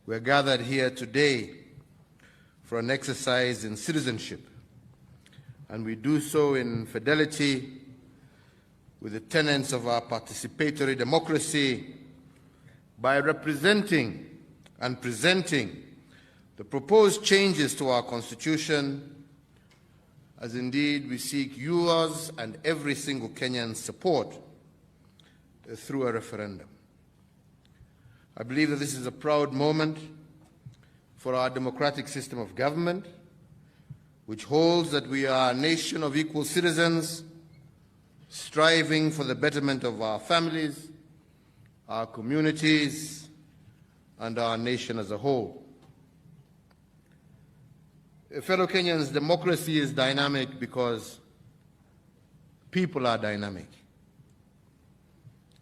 We're gathered here today for an exercise in citizenship, and we do so in fidelity with the tenets of our participatory democracy by representing and presenting the proposed changes to our Constitution, as indeed we seek yours and every single Kenyan's support through a referendum. I believe that this is a proud moment for our democratic system of government, which holds that we are a nation of equal citizens, striving for the betterment of our families, our communities, and our nation as a whole. Fellow Kenyans, democracy is dynamic because people are dynamic.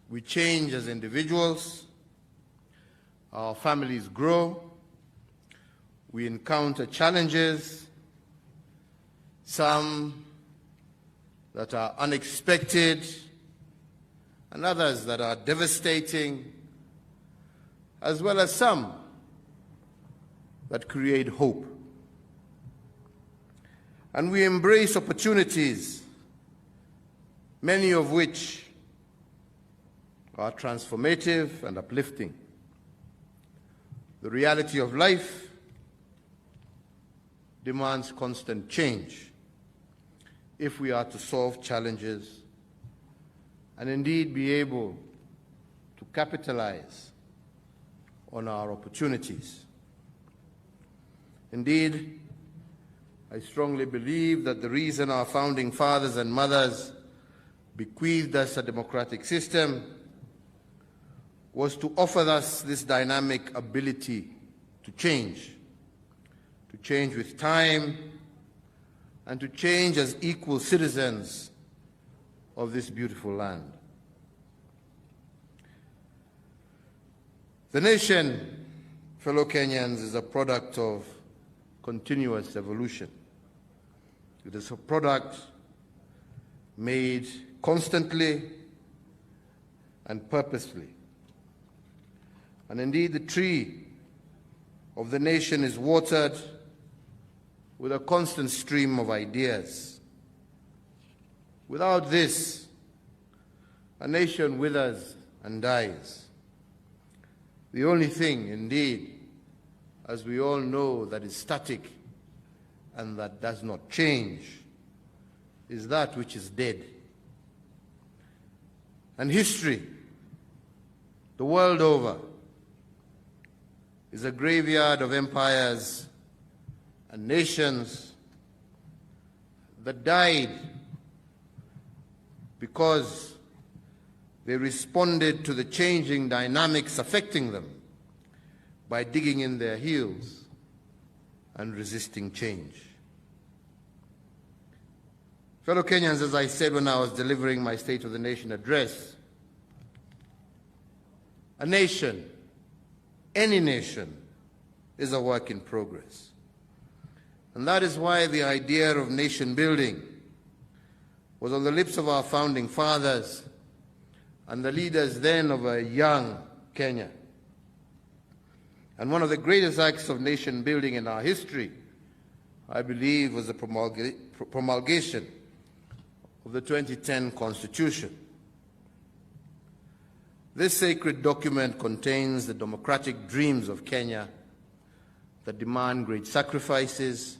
We change as individuals, our families grow, we encounter challenges, some that are unexpected and others that are devastating, as well as some that create hope. And we embrace opportunities, many of which are transformative and uplifting. The reality of life demands constant change if we are to solve challenges and indeed be able to capitalize on our opportunities. Indeed, I strongly believe that the reason our founding fathers and mothers bequeathed us a democratic system was to offer us this dynamic ability to change with time, and to change as equal citizens of this beautiful land. The nation, fellow Kenyans, is a product of continuous evolution. It is a product made constantly and purposefully. And indeed, the tree of the nation is watered with a constant stream of ideas. Without this, a nation withers and dies. The only thing, indeed, as we all know, that is static and that does not change is that which is dead. And history, the world over, is a graveyard of empires and nations that died because they responded to the changing dynamics affecting them by digging in their heels and resisting change. Fellow Kenyans, as I said when I was delivering my State of the Nation address, a nation, any nation, is a work in progress. And that is why the idea of nation building was on the lips of our founding fathers and the leaders then of a young Kenya. And one of the greatest acts of nation building in our history, I believe, was the promulgation of the 2010 Constitution. This sacred document contains the democratic dreams of Kenya that demand great sacrifices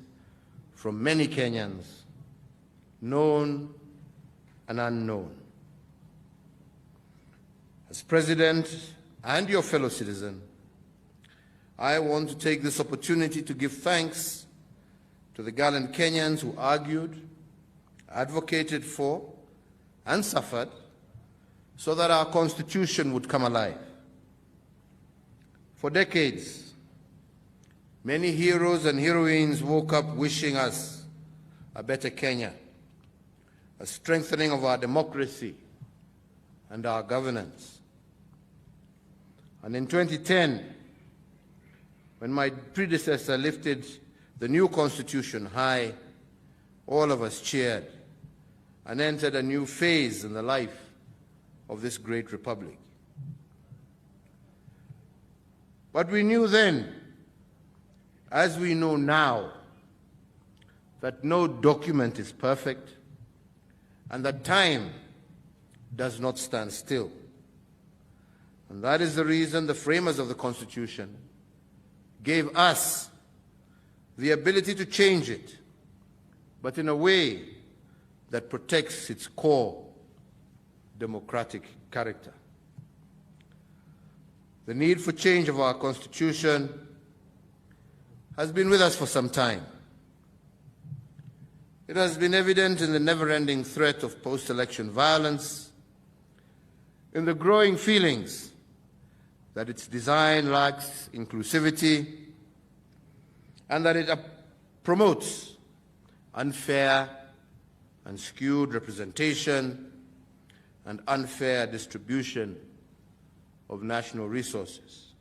from many Kenyans, known and unknown. As President and your fellow citizen, I want to take this opportunity to give thanks to the gallant Kenyans who argued, advocated for, and suffered so that our Constitution would come alive. For decades, many heroes and heroines woke up wishing us a better Kenya, a strengthening of our democracy and our governance. And in 2010, when my predecessor lifted the new Constitution high, all of us cheered and entered a new phase in the life of this great republic. But we knew then, as we know now, that no document is perfect and that time does not stand still. And that is the reason the framers of the Constitution gave us the ability to change it, but in a way that protects its core democratic character. The need for change of our Constitution has been with us for some time. It has been evident in the never-ending threat of post-election violence, in the growing feelings that its design lacks inclusivity, and that it promotes unfair and skewed representation and unfair distribution of national resources.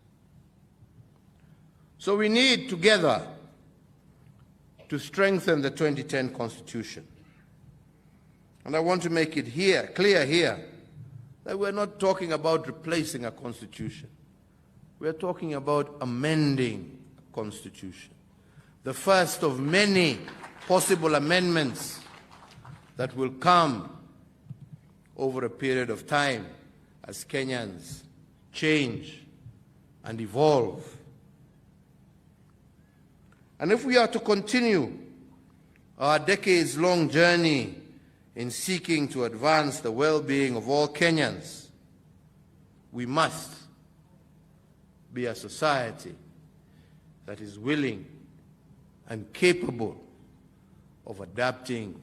So we need together to strengthen the 2010 Constitution. And I want to make it clear here that we're not talking about replacing a Constitution. We're talking about amending a Constitution, the first of many possible amendments that will come over a period of time as Kenyans change and evolve. And if we are to continue our decades-long journey in seeking to advance the well-being of all Kenyans, we must be a society that is willing and capable of adapting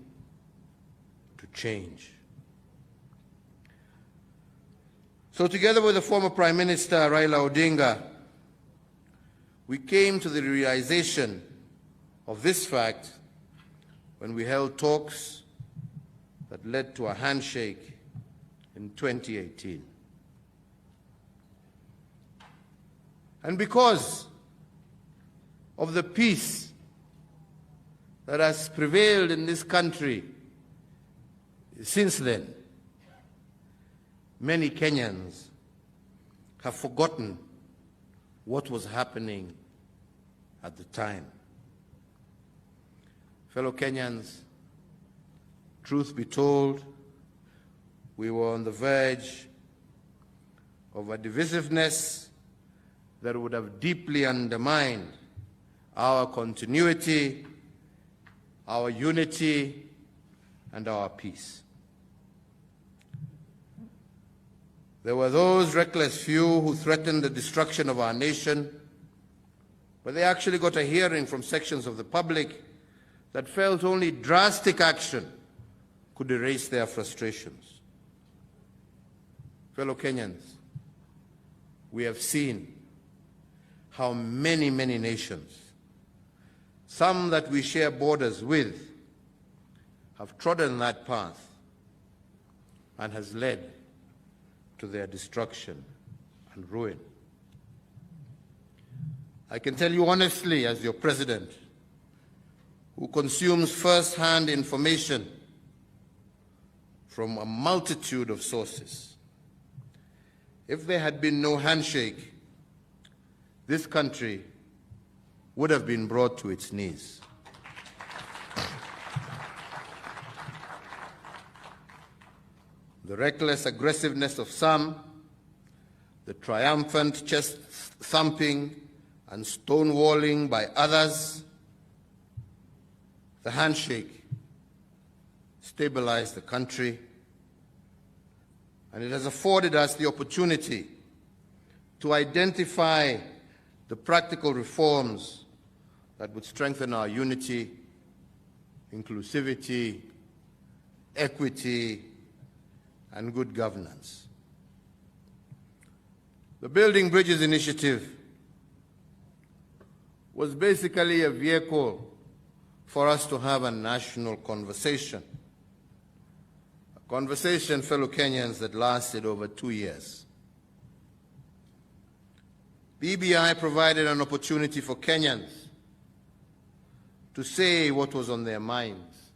to change. So together with the former Prime Minister Raila Odinga, we came to the realization of this fact when we held talks that led to a handshake in 2018. And because of the peace that has prevailed in this country since then, many Kenyans have forgotten what was happening at the time. Fellow Kenyans, truth be told, we were on the verge of a divisiveness that would have deeply undermined our continuity, our unity, and our peace. There were those reckless few who threatened the destruction of our nation, but they actually got a hearing from sections of the public that felt only drastic action could erase their frustrations. Fellow Kenyans, we have seen how many nations, some that we share borders with, have trodden that path and has led to their destruction and ruin. I can tell you honestly, as your president, who consumes first-hand information from a multitude of sources, if there had been no handshake, this country would have been brought to its knees. The reckless aggressiveness of some, the triumphant chest-thumping and stonewalling by others, the handshake stabilized the country, and it has afforded us the opportunity to identify the practical reforms that would strengthen our unity, inclusivity, equity, and good governance. The Building Bridges initiative was basically a vehicle for us to have a national conversation. A conversation, fellow Kenyans, that lasted over 2 years. BBI provided an opportunity for Kenyans to say what was on their minds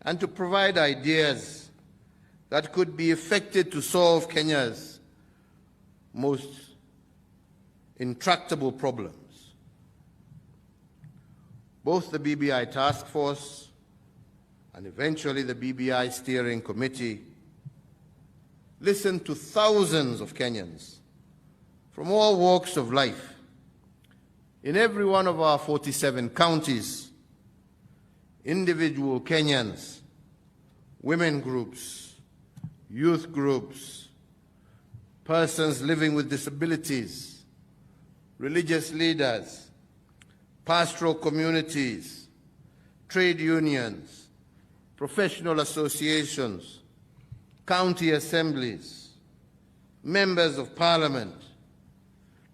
and to provide ideas that could be effected to solve Kenya's most intractable problems. Both the BBI Task Force and eventually the BBI Steering Committee listened to thousands of Kenyans from all walks of life in every one of our 47 counties, individual Kenyans, women groups, youth groups, persons living with disabilities, religious leaders, pastoral communities, trade unions, professional associations, county assemblies, members of parliament,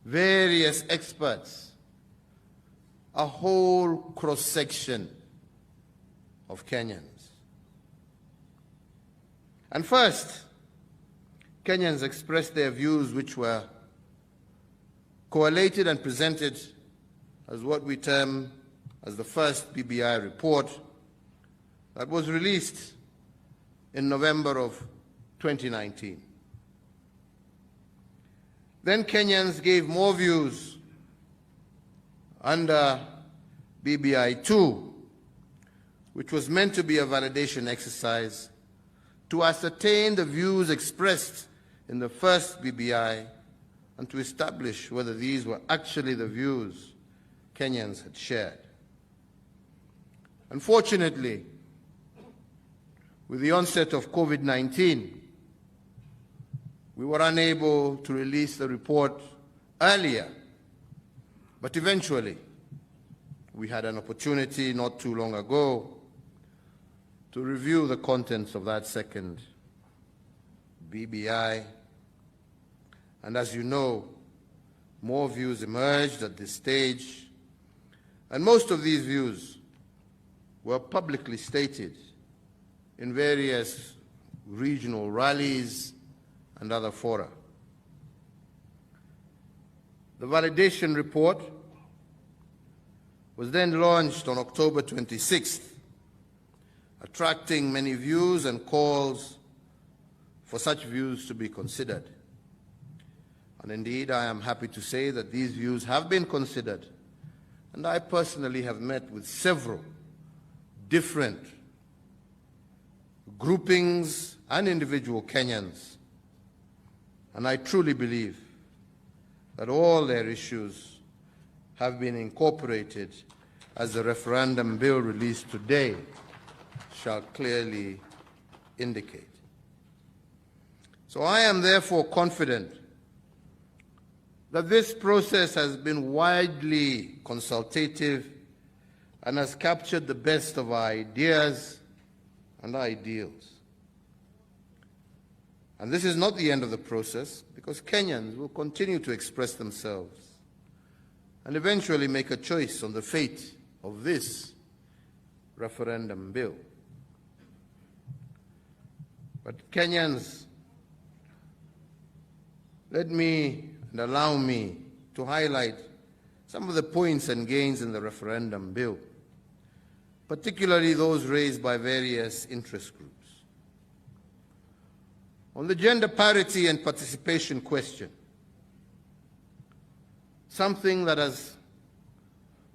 various experts, a whole cross-section of Kenyans. And first, Kenyans expressed their views, which were collated and presented as what we term as the first BBI report that was released in November of 2019. Then Kenyans gave more views under BBI 2, which was meant to be a validation exercise to ascertain the views expressed in the first BBI and to establish whether these were actually the views Kenyans had shared. Unfortunately, with the onset of COVID-19, we were unable to release the report earlier, but eventually we had an opportunity not too long ago to review the contents of that second BBI. And as you know, more views emerged at this stage, and most of these views were publicly stated in various regional rallies and other fora. The validation report was then launched on October 26th, attracting many views and calls for such views to be considered. And indeed, I am happy to say that these views have been considered, and I personally have met with several different groupings and individual Kenyans, and I truly believe that all their issues have been incorporated as the referendum bill released today shall clearly indicate. So I am therefore confident that this process has been widely consultative and has captured the best of our ideas and ideals. And this is not the end of the process, because Kenyans will continue to express themselves and eventually make a choice on the fate of this referendum bill. But Kenyans, let me and allow me to highlight some of the points and gains in the referendum bill, particularly those raised by various interest groups. On the gender parity and participation question, something that has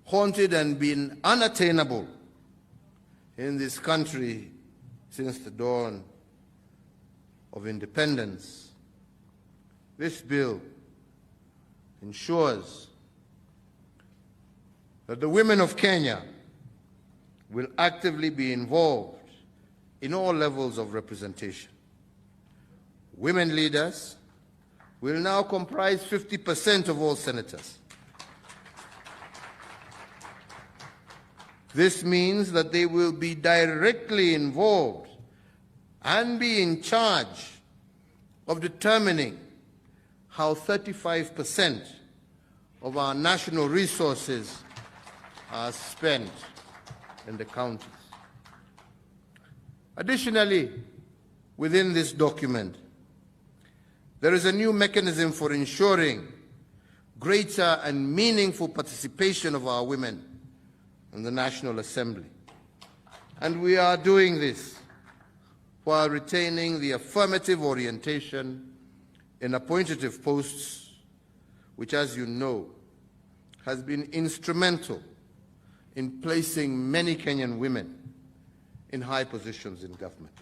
haunted and been unattainable in this country since the dawn of independence, this bill ensures that the women of Kenya will actively be involved in all levels of representation. Women leaders will now comprise 50% of all senators. This means that they will be directly involved and be in charge of determining how 35% of our national resources are spent in the counties. Additionally, within this document, there is a new mechanism for ensuring greater and meaningful participation of our women in the National Assembly. And we are doing this while retaining the affirmative orientation in appointive posts, which, as you know, has been instrumental in placing many Kenyan women in high positions in government.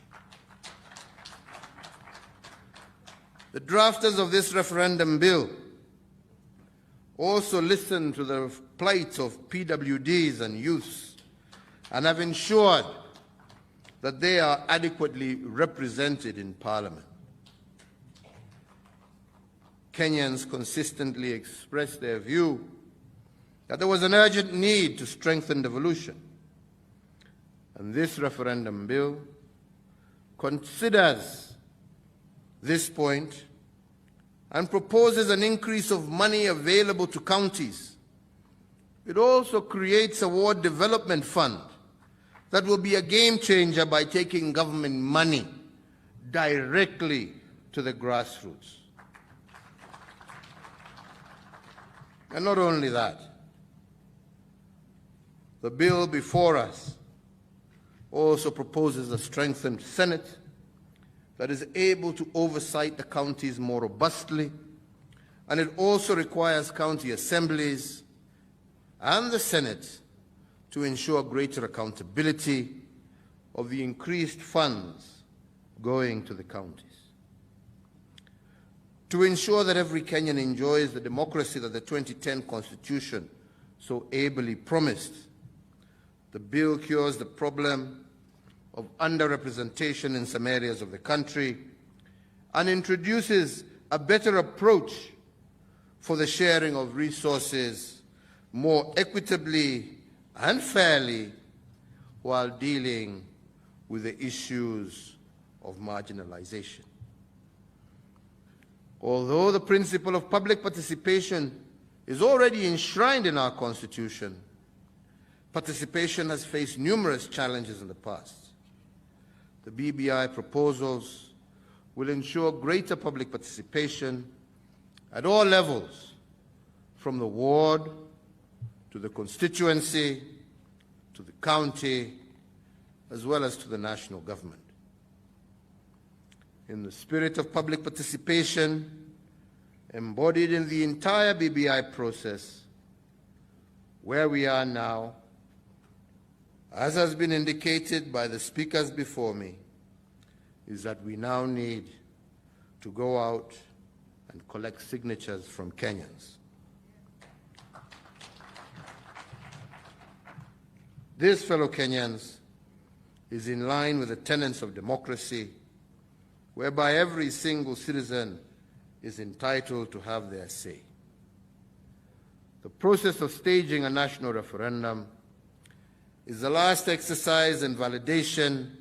The drafters of this referendum bill also listened to the plight of PWDs and youths and have ensured that they are adequately represented in Parliament. Kenyans consistently expressed their view that there was an urgent need to strengthen devolution, and this referendum bill considers this point and proposes an increase of money available to counties. It also creates a ward development fund that will be a game changer by taking government money directly to the grassroots. And not only that, the bill before us also proposes a strengthened Senate that is able to oversight the counties more robustly, and it also requires county assemblies and the Senate to ensure greater accountability of the increased funds going to the counties. To ensure that every Kenyan enjoys the democracy that the 2010 Constitution so ably promised, the bill cures the problem of underrepresentation in some areas of the country and introduces a better approach for the sharing of resources more equitably and fairly while dealing with the issues of marginalization. Although the principle of public participation is already enshrined in our Constitution, participation has faced numerous challenges in the past. The BBI proposals will ensure greater public participation at all levels, from the ward to the constituency to the county, as well as to the national government. In the spirit of public participation embodied in the entire BBI process, where we are now, as has been indicated by the speakers before me, is that we now need to go out and collect signatures from Kenyans. This, fellow Kenyans, is in line with the tenets of democracy, whereby every single citizen is entitled to have their say. The process of staging a national referendum is the last exercise and validation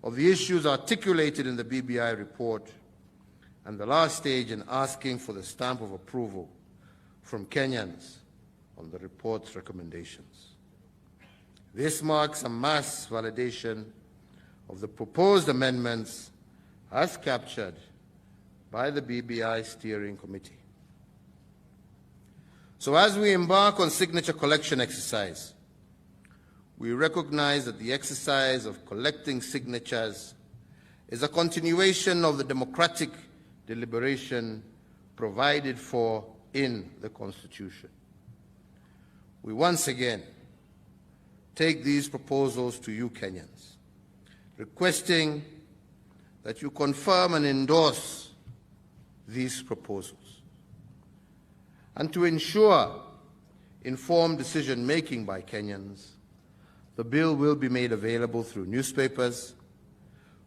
of the issues articulated in the BBI report and the last stage in asking for the stamp of approval from Kenyans on the report's recommendations. This marks a mass validation of the proposed amendments as captured by the BBI Steering Committee. So as we embark on signature collection exercise, we recognize that the exercise of collecting signatures is a continuation of the democratic deliberation provided for in the Constitution. We once again take these proposals to you Kenyans, requesting that you confirm and endorse these proposals. And to ensure informed decision-making by Kenyans, the bill will be made available through newspapers,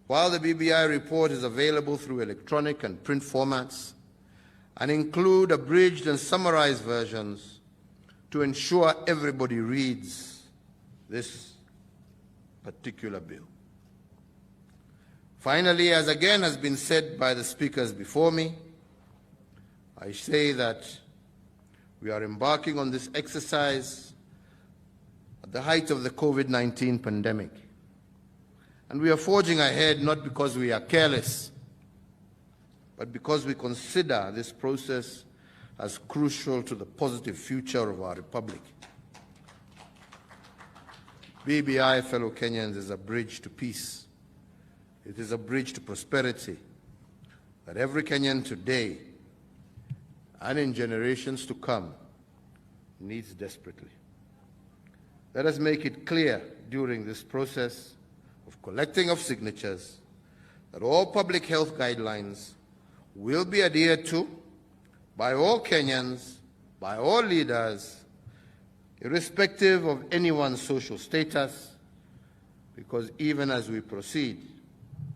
while the BBI report is available through electronic and print formats, and include abridged and summarized versions to ensure everybody reads this particular bill. Finally, as again has been said by the speakers before me, I say that we are embarking on this exercise at the height of the COVID-19 pandemic. And we are forging ahead not because we are careless, but because we consider this process as crucial to the positive future of our republic. BBI, fellow Kenyans, is a bridge to peace. It is a bridge to prosperity that every Kenyan today and in generations to come needs desperately. Let us make it clear during this process of collecting of signatures that all public health guidelines will be adhered to by all Kenyans, by all leaders, irrespective of anyone's social status, because even as we proceed,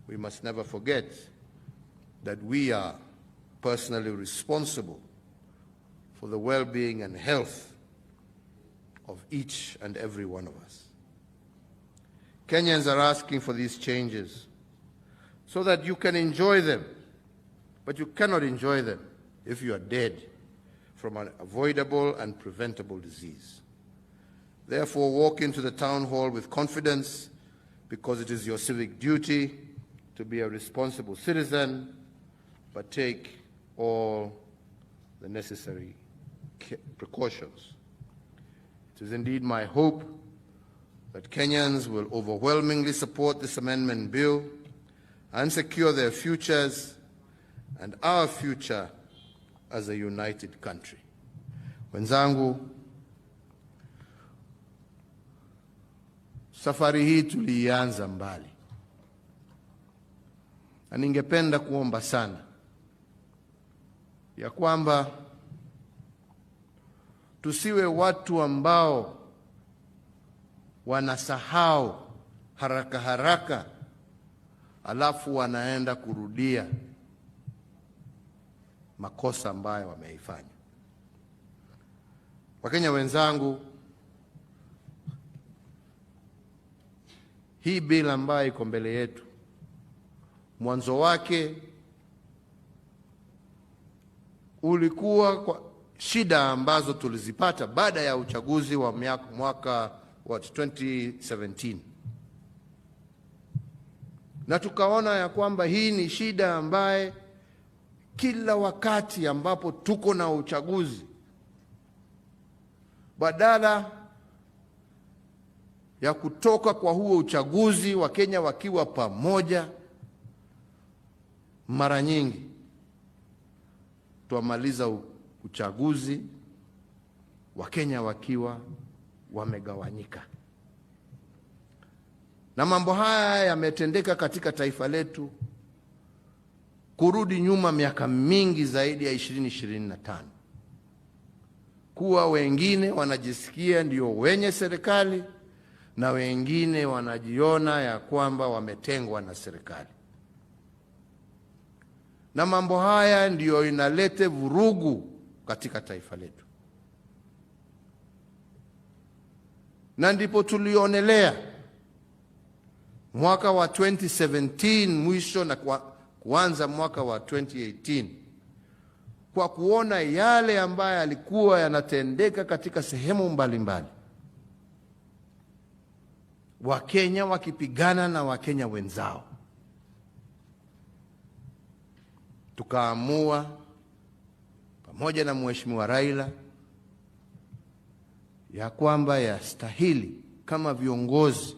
we must never forget that we are personally responsible for the well-being and health of each and every one of us. Kenyans are asking for these changes so that you can enjoy them, but you cannot enjoy them if you are dead from an avoidable and preventable disease. Therefore, walk into the town hall with confidence, because it is your civic duty to be a responsible citizen, but take all the necessary precautions. It is indeed my hope that Kenyans will overwhelmingly support this amendment bill and secure their futures and our future as a united country. Wenzangu, safari hii tulianza mbali, na ningependa kuomba sana ya kwamba tusiwe watu ambao wanasahau haraka haraka alafu wanaenda kurudia makosa ambayo wameifanya. Wakenya wenzangu, hii bila ambayo iko mbele yetu, mwanzo wake ulikuwa kwa shida ambazo tulizipata baada ya uchaguzi wa mwaka wa 2017. Na tukaona ya kwamba hii ni shida ambaye kila wakati ambapo tuko na uchaguzi, badala ya kutoka kwa huo uchaguzi wa Kenya wakiwa pamoja, mara nyingi tuamaliza uchaguzi wa Kenya wakiwa wamegawanyika. Na mambo haya yametendeka katika taifa letu kurudi nyuma miaka mingi zaidi ya 20-25. Kuwa wengine wanajisikia ndio wenye serikali na wengine wanajiona ya kwamba wametengwa na serikali. Na mambo haya ndio inalete vurugu katika taifa letu. Na ndipo tulionelea mwaka wa 2017 mwisho na kuanza mwaka wa 2018, kwa kuona yale ambayo yalikuwa yanatendeka katika sehemu mbalimbali, Wakenya wakipigana na Wakenya wenzao, tukaamua pamoja na Mheshimiwa Raila ya kwamba yastahili kama viongozi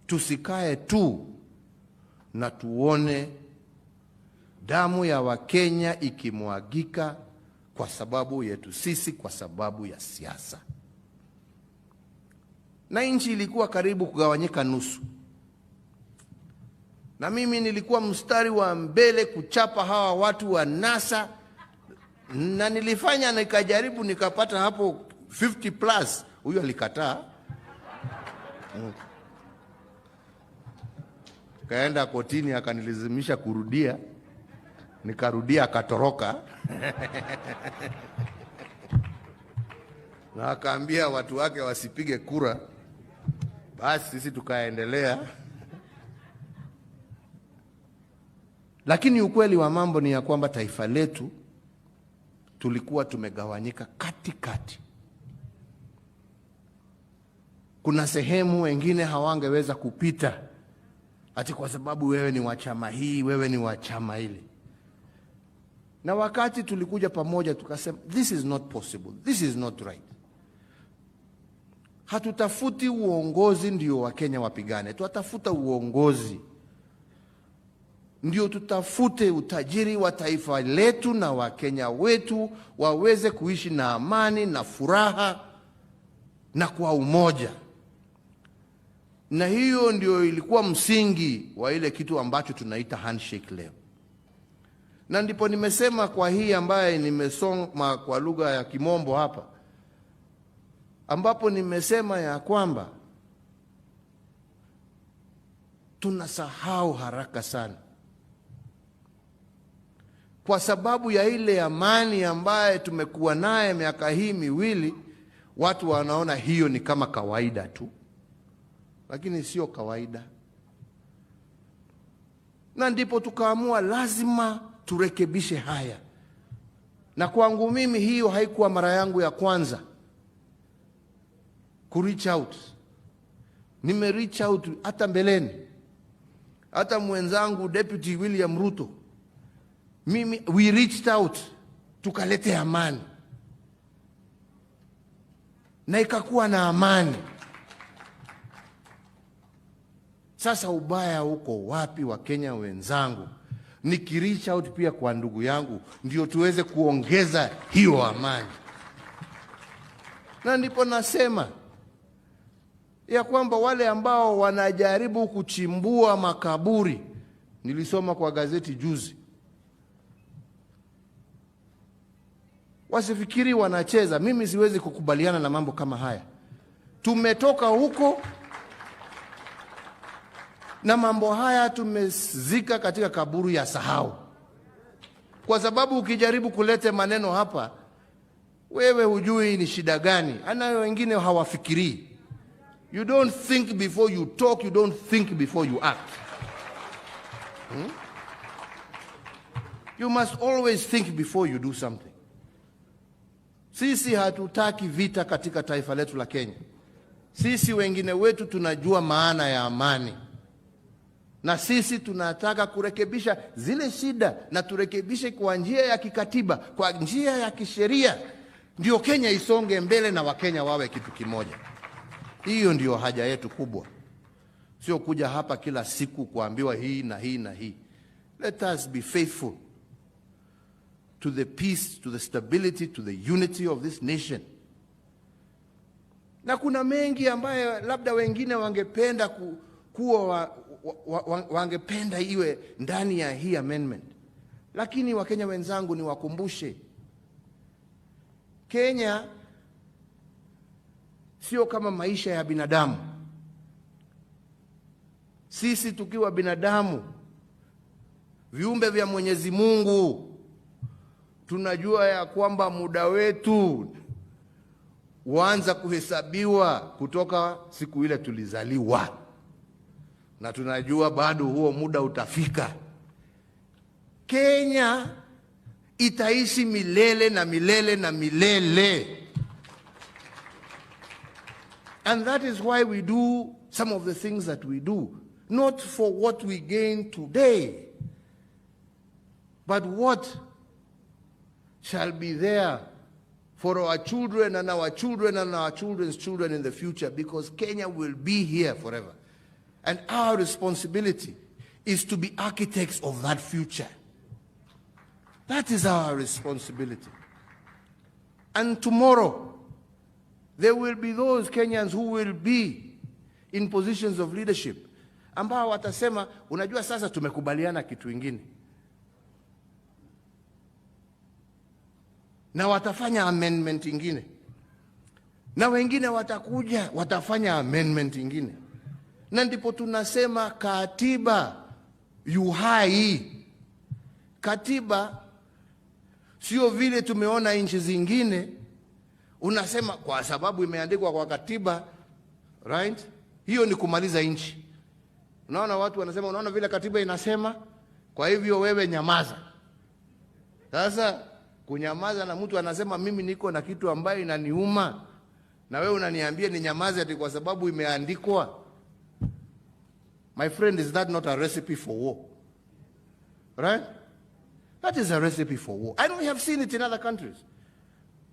tusikae tu na tuone damu ya Wakenya ikimwagika kwa sababu yetu sisi, kwa sababu ya siasa. Na nchi ilikuwa karibu kugawanyika nusu. Na mimi nilikuwa mstari wa mbele kuchapa hawa watu wa NASA, na nilifanya nikajaribu nikapata hapo 50+. Huyo alikataa. Kaenda kotini akanilazimisha kurudia. Nikarudia akatoroka. Na akaambia watu wake wasipige kura. Basi sisi tukaendelea. Lakini ukweli wa mambo ni ya kwamba taifa letu tulikuwa tumegawanyika katikati. Kuna sehemu wengine hawangeweza kupita ati kwa sababu wewe ni wa chama hii, wewe ni wa chama ile. Na wakati tulikuja pamoja tukasema this is not possible, this is not right. Hatutafuti uongozi ndio Wakenya wapigane, tunatafuta uongozi ndio tutafute utajiri wa taifa letu na Wakenya wetu waweze kuishi na amani na furaha na kwa umoja. Na hiyo ndio ilikuwa msingi wa ile kitu ambacho tunaita handshake leo. Na ndipo nimesema kwa hii ambaye nimesoma kwa lugha ya Kimombo hapa, ambapo nimesema ya kwamba tunasahau haraka sana kwa sababu ya ile amani ambaye tumekuwa naye miaka hii miwili. Watu wanaona hiyo ni kama kawaida tu, lakini sio kawaida. Na ndipo tukaamua lazima turekebishe haya. Na kwangu mimi hiyo haikuwa mara yangu ya kwanza ku reach out. Nime reach out hata mbeleni. Hata mwenzangu Deputy William Ruto, we reached out tukalete amani, na ikakuwa na amani. Sasa ubaya uko wapi, wa Kenya wenzangu? Nikireach out pia kwa ndugu yangu ndio tuweze kuongeza hiyo amani. Na ndipo nasema ya kwamba wale ambao wanajaribu kuchimbua makaburi, nilisoma kwa gazeti juzi, wasifikiri wanacheza. Mimi siwezi kukubaliana na mambo kama haya. Tumetoka huko na mambo haya tumezika katika kaburi ya sahau. Kwa sababu ukijaribu kulete maneno hapa, wewe hujui ni shida gani. Anayo wengine hawafikiri. You don't think before you talk, you don't think before you act. You must always think before you do something. Sisi hatutaki vita katika taifa letu la Kenya. Sisi wengine wetu tunajua maana ya amani. Na sisi tunataka kurekebisha zile shida, na turekebishe kwa njia ya kikatiba, kwa njia ya kisheria, ndio Kenya isonge mbele na Wakenya wawe kitu kimoja. Hiyo ndio haja yetu kubwa. Sio kuja hapa kila siku kuambiwa hii na hii na hii. Let us be faithful to the peace, to the stability, to the unity of this nation. Na kuna mengi ambayo labda wengine wangependa wangependa iwe ndani ya hii amendment. Lakini Wakenya wenzangu, niwakumbushe, Kenya sio kama maisha ya binadamu. Sisi tukiwa binadamu, viumbe vya Mwenyezi Mungu, tunajua ya kwamba muda wetu huanza kuhesabiwa kutoka siku ile tulizaliwa. Na tunajua bado huo muda utafika. Kenya itaishi milele na milele na milele. And that is why we do some of the things that we do. Not for what we gain today, but what shall be there for our children and our children and our children's children in the future, because Kenya will be here forever. And our responsibility is to be architects of that future. That is our responsibility. And tomorrow, there will be those Kenyans who will be in positions of leadership, ambao watasema, unajua sasa tumekubaliana kitu ingine. Na watafanya amendment ingine. Na wengine watakuja, watafanya amendment ingine. Na ndipo tunasema katiba yu hai. Katiba sio vile tumeona nchi zingine, unasema kwa sababu imeandikwa kwa katiba, right? Hiyo ni kumaliza nchi. Unaona watu wanasema, unaona vile katiba inasema, kwa hivyo wewe nyamaza. Sasa kunyamaza, na mtu anasema mimi niko na kitu ambayo inaniuma, na wewe unaniambia ni nyamaze ati kwa sababu imeandikwa. My friend, is that not a recipe for war? Right? That is a recipe for war. And we have seen it in other countries.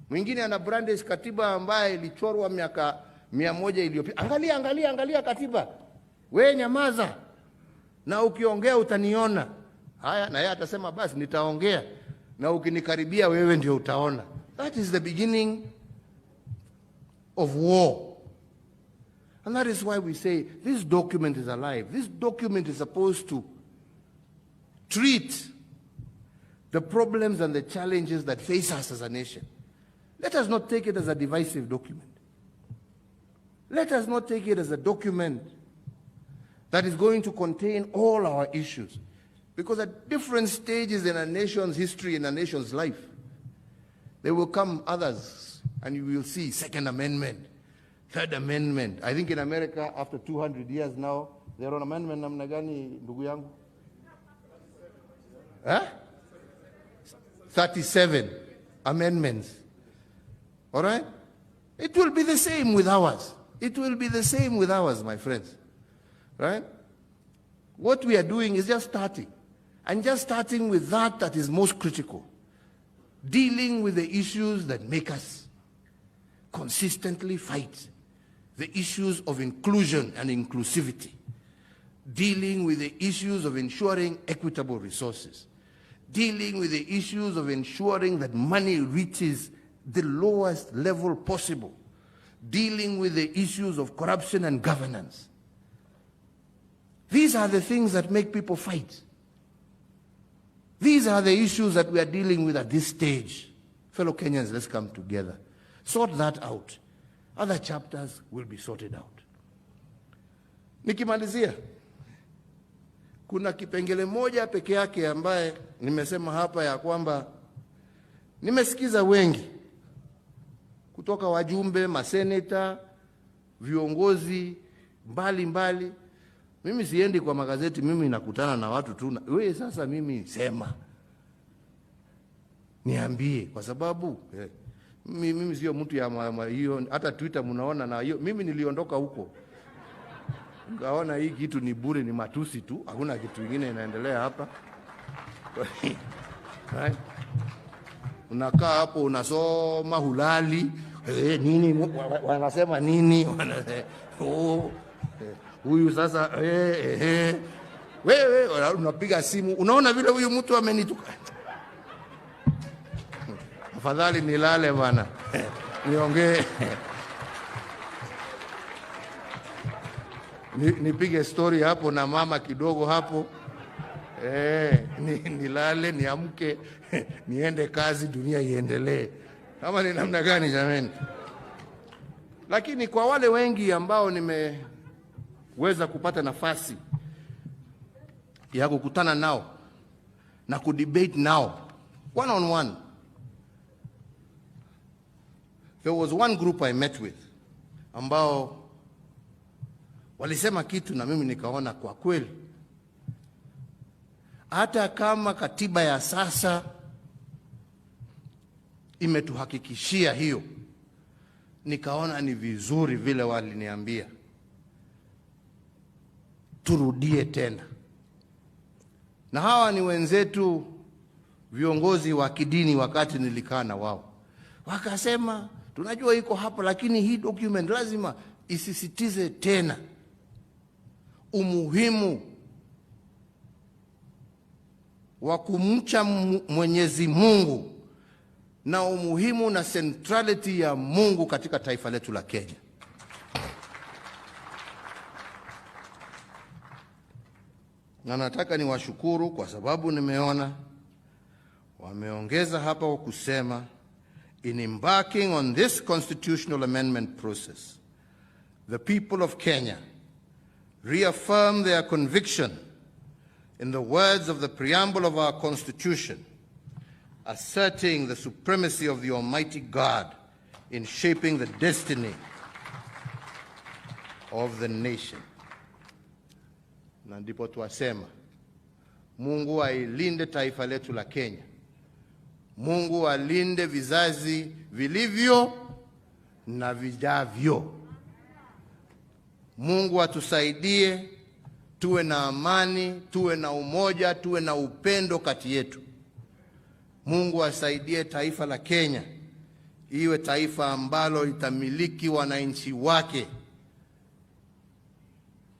Mwingine ana brandish katiba ambaye ilichorwa miaka 100 iliyopita. Angalia katiba. Wewe nyamaza. Na ukiongea utaniona. Haya, na yeye atasema basi nitaongea, na ukinikaribia wewe ndio utaona. That is the beginning of war. And that is why we say this document is alive. This document is supposed to treat the problems and the challenges that face us as a nation. Let us not take it as a divisive document. Let us not take it as a document that is going to contain all our issues. Because at different stages in a nation's history, in a nation's life, there will come others, and you will see Second Amendment, Third Amendment. I think in America, after 200 years now, they're on amendment namna gani, ndugu yangu? 37 amendments. All right? It will be the same with ours. It will be the same with ours, my friends. Right? What we are doing is just starting. And just starting with that is most critical. Dealing with the issues that make us consistently fight. The issues of inclusion and inclusivity. Dealing with the issues of ensuring equitable resources. Dealing with the issues of ensuring that money reaches the lowest level possible. Dealing with the issues of corruption and governance. These are the things that make people fight. These are the issues that we are dealing with at this stage. Fellow Kenyans, let's come together. Sort that out. Other chapters will be sorted out. Nikimalizia, kuna kipengele moja peke yake ambaye nimesema hapa ya kwamba nimesikiza wengi kutoka wajumbe, maseneta, viongozi mbali. Mimi siendi kwa magazeti, mimi nakutana na watu tu. Wewe sasa mimi sema. Niambie kwa sababu mimi sio mtu ya hiyo, hata Twitter mnaona na hiyo. Mimi niliondoka huko. Ngaona hii kitu ni bure, ni matusi tu. Hakuna kitu kingine inaendelea hapa. Right? Unakaa hapo unasoma hulali. Nini wanasema nini? Huyu sasa wewe unapiga simu, unaona vile huyu mtu amenituka. Afadhali nilale bana. Niongee. Nipige story hapo na mama kidogo hapo. Nilale, niamke, niende kazi, dunia iendelee. Kama ni namna gani jamani? Lakini kwa wale wengi ambao nimeweza kupata nafasi ya kukutana nao na kudebate nao one on one, there was one group I met with ambao walisema kitu na mimi nikaona kwa kweli, hata kama katiba ya sasa imetuhakikishia hiyo, nikaona ni vizuri vile waliniambia turudie tena. Na hawa ni wenzetu viongozi wa kidini. Wakati nilikaa na wao, wakasema tunajua iko hapa, lakini hii document lazima isisitize tena umuhimu wa kumcha Mwenyezi Mungu na umuhimu na centrality ya Mungu katika taifa letu la Kenya. Na nataka niwashukuru kwa sababu nimeona wameongeza hapa wa kusema, in embarking on this constitutional amendment process, the people of Kenya reaffirm their conviction in the words of the preamble of our Constitution, asserting the supremacy of the Almighty God in shaping the destiny of the nation. Na ndipo tuasema, Mungu ailinde taifa letu la Kenya. Mungu alinde vizazi vilivyo na vijavyo. Mungu atusaidie tuwe na amani, tuwe na umoja, tuwe na upendo kati yetu. Mungu asaidie taifa la Kenya iwe taifa ambalo litamiliki wananchi wake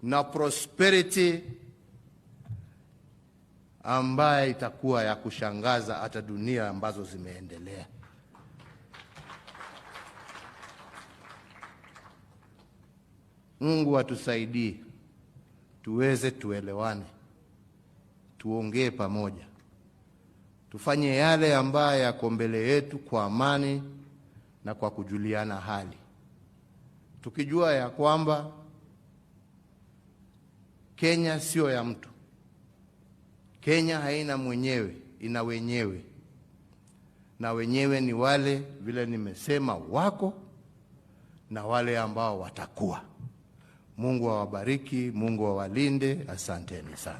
na prosperity ambaye itakuwa ya kushangaza hata dunia ambazo zimeendelea. Mungu atusaidie tuweze tuelewane, tuongee pamoja, tufanye yale ambayo yako mbele yetu kwa amani na kwa kujuliana hali, tukijua ya kwamba Kenya sio ya mtu. Kenya haina mwenyewe, ina wenyewe, na wenyewe ni wale vile nimesema wako na wale ambao watakuwa. Mungu awabariki, Mungu awalinde. Asanteni sana.